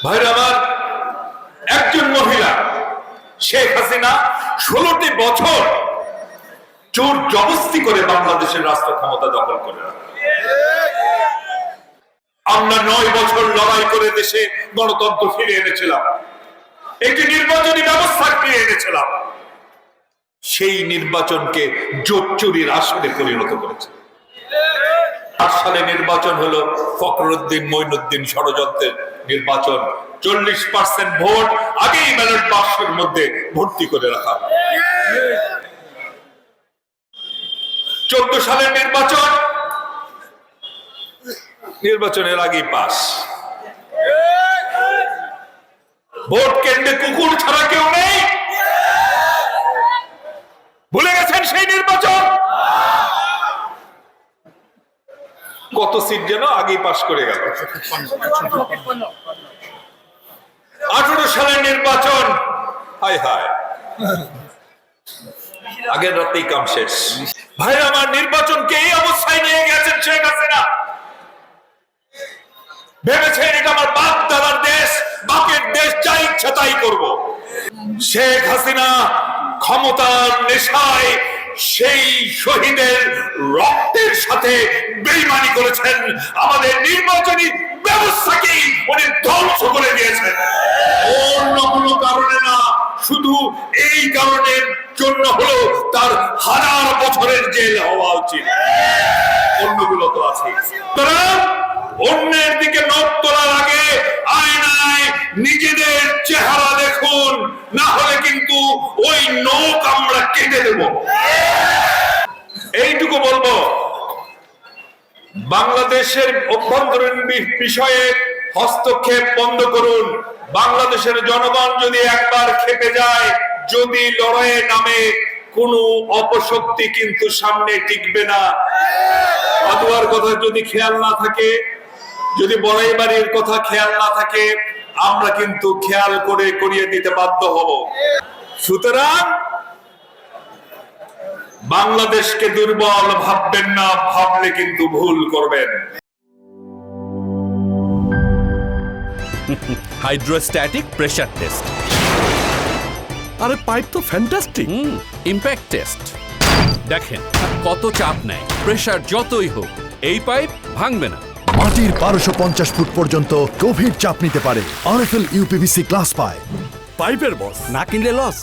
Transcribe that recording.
ভাইরা আমার, একজন মহিলা শেখ হাসিনা 16টি বছর জোর জবরদস্তি করে বাংলাদেশের রাষ্ট্র ক্ষমতা দখল করে রাখে। আমরা 9 বছর লড়াই করে দেশে গণতন্ত্র ফিরিয়ে এনেছিলাম, একটি নির্বাচনী ব্যবস্থা ফিরিয়ে এনেছিলাম। সেই নির্বাচনকে জোট চুরির আসনে পরিণত করেছে। 8 সালে নির্বাচন হলো ফখরুদ্দিন মঈনুদ্দিন ষড়যন্ত্রের নির্বাচন। 40% ভোট আগেই ব্যালট বাক্সের মধ্যে ভর্তি করে রাখা। 14 সালের নির্বাচনের আগেই পাস। ভোট কেন্দ্রে কুকুর ছাড়া কেউ নেই। ভুলে গেছেন সেই নির্বাচন? কত সিট যেন আগেই পাস করে গেল। 18 সালের নির্বাচন, হায় হায়, আগের রাতেই কাম শেষ। ভাই আমার, নির্বাচনকে এই অবস্থায় নিয়ে গেছেন শেখ হাসিনা। ভেবেছেন এটা আমার বাপ দাদার দেশ, বাপের দেশ, যা ইচ্ছা তাই করব। শেখ হাসিনা ক্ষমতার নেশায় সেই শহীদের রক্তের সাথে বেইমানি করেছেন। আমাদের নির্বাচনী ব্যবস্থাকেই উনি ধ্বংস করে দিয়েছেন। অন্য কোনো কারণে না, শুধু এই কারণের জন্য হলো তার 1000 বছরের জেল হওয়া উচিত। অন্যগুলো তো আছে। অন্যের দিকে নখ তোলার আগে আয়নায় নিজেদের চেহারা দেখুন, না হলে কিন্তু ওই নখ আমরা কেটে দেব। এইটুকু বলবো, বাংলাদেশের অভ্যন্তরীণ বিষয়ে হস্তক্ষেপ বন্ধ করুন। বাংলাদেশের জনগণ যদি একবার খেপে যায়, যদি লড়াইয়ে নামে, কোনো অপশক্তি কিন্তু সামনে টিকবে না। আদুয়ার কথা যদি খেয়াল না থাকে, যদি বড়াই বাড়ির কথা খেয়াল না থাকে, আমরা কিন্তু খেয়াল করে করিয়ে দিতে বাধ্য হব। সুতরাং বাংলাদেশকে দুর্বল ভাববেন না, ভাবলে কিন্তু ভুল করবেন। Hydrostatic pressure test. আরে পাইপ তো ফ্যান্টাস্টিক। Impact test. দেখেন কত চাপ নেয়, প্রেসার যতই হোক এই পাইপ ভাঙবে না। মাটির 1250 ফুট পর্যন্ত গভীর চাপ নিতে পারে। RFL uPVC glass pipe. পাইপের বস, না কিনলে লস।